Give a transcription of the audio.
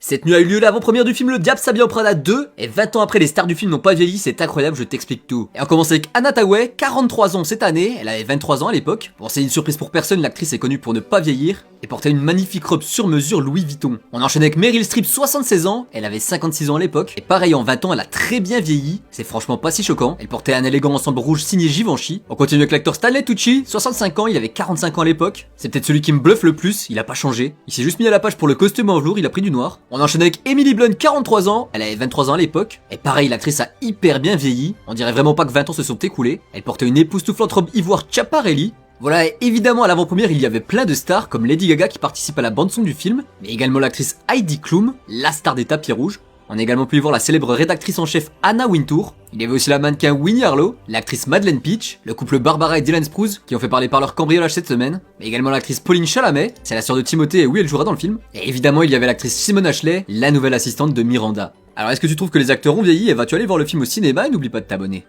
Cette nuit a eu lieu l'avant-première du film Le Diable s'habille en Prada 2, et 20 ans après les stars du film n'ont pas vieilli, c'est incroyable, je t'explique tout. Et on commence avec Anna Thaoué, 43 ans cette année, elle avait 23 ans à l'époque. Bon, c'est une surprise pour personne, l'actrice est connue pour ne pas vieillir, et portait une magnifique robe sur mesure Louis Vuitton. On enchaîne avec Meryl Streep, 76 ans, elle avait 56 ans à l'époque, et pareil en 20 ans elle a très bien vieilli, c'est franchement pas si choquant. Elle portait un élégant ensemble rouge signé Givenchy. On continue avec l'acteur Stanley Tucci, 65 ans, il avait 45 ans à l'époque. C'est peut-être celui qui me bluffe le plus, il a pas changé. Il s'est juste mis à la page pour le costume en velours, il a pris du noir. On enchaîne avec Emily Blunt, 43 ans, elle avait 23 ans à l'époque, et pareil l'actrice a hyper bien vieilli, on dirait vraiment pas que 20 ans se sont écoulés. Elle portait une époustouflante robe ivoire Chiaparelli. Voilà, et évidemment à l'avant-première il y avait plein de stars comme Lady Gaga qui participe à la bande-son du film, mais également l'actrice Heidi Klum, la star des tapis rouges. On a également pu y voir la célèbre rédactrice en chef Anna Wintour. Il y avait aussi la mannequin Winnie Harlow, l'actrice Madeleine Peach, le couple Barbara et Dylan Sprouse qui ont fait parler par leur cambriolage cette semaine, mais également l'actrice Pauline Chalamet, c'est la sœur de Timothée et oui elle jouera dans le film. Et évidemment il y avait l'actrice Simone Ashley, la nouvelle assistante de Miranda. Alors est-ce que tu trouves que les acteurs ont vieilli et vas-tu aller voir le film au cinéma et n'oublie pas de t'abonner.